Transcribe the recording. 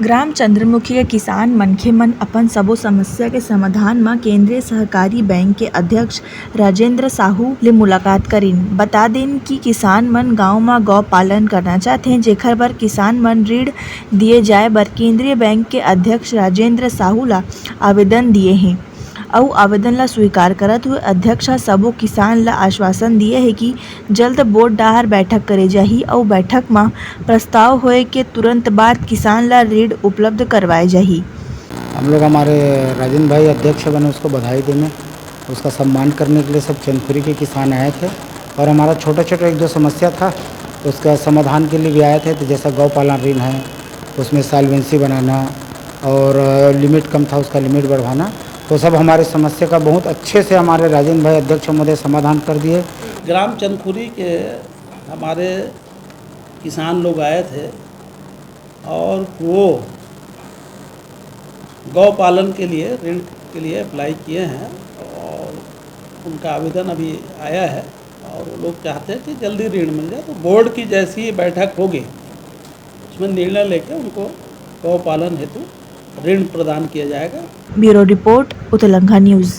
ग्राम चंद्रमुखी के किसान मनखे मन अपन सबो समस्या के समाधान म केंद्रीय सहकारी बेंक के अध्यक्ष राजेंद्र साहू ले मुलाकात करिन। बता देन कि किसान मन गांव म गौ पालन करना चाहथे, जेखर बर किसान मन ऋण दिए जाए बर केंद्रीय बेंक के अध्यक्ष राजेंद्र साहू ला आवेदन दिए हे। अउ आवेदन ला स्वीकार करत हुए अध्यक्ष ह सबो किसान ला आश्वासन दिए हे कि जल्द बोर्ड डाहर बैठक करे जाही अउ बैठक म प्रस्ताव होए के तुरंत बाद किसान ला ऋण उपलब्ध करवाए जाही। हम लोग हमारे राजेंद्र भाई अध्यक्ष बने, उसको बधाई देने, उसका सम्मान करने के लिए सब चंदखुरी के किसान आए थे और हमारा छोटा छोटा एक दो समस्या था उसका समाधान के लिए भी आए थे। तो जैसा गौ पालन ऋण है उसमें सॉल्वेंसी बनाना और लिमिट कम था उसका लिमिट बढ़वाना, तो सब हमारे समस्या का बहुत अच्छे से हमारे राजेंद्र भाई अध्यक्ष महोदय समाधान कर दिए। ग्राम चंदखुरी के हमारे किसान लोग आए थे और वो गौ पालन के लिए ऋण के लिए अप्लाई किए हैं और उनका आवेदन अभी आया है और वो लोग चाहते हैं कि जल्दी ऋण मिल जाए। तो बोर्ड की जैसी बैठक होगी उसमें निर्णय लेकर उनको गौ पालन हेतु ऋण प्रदान किया जाएगा। ब्यूरो रिपोर्ट, उत्तलंघा न्यूज़।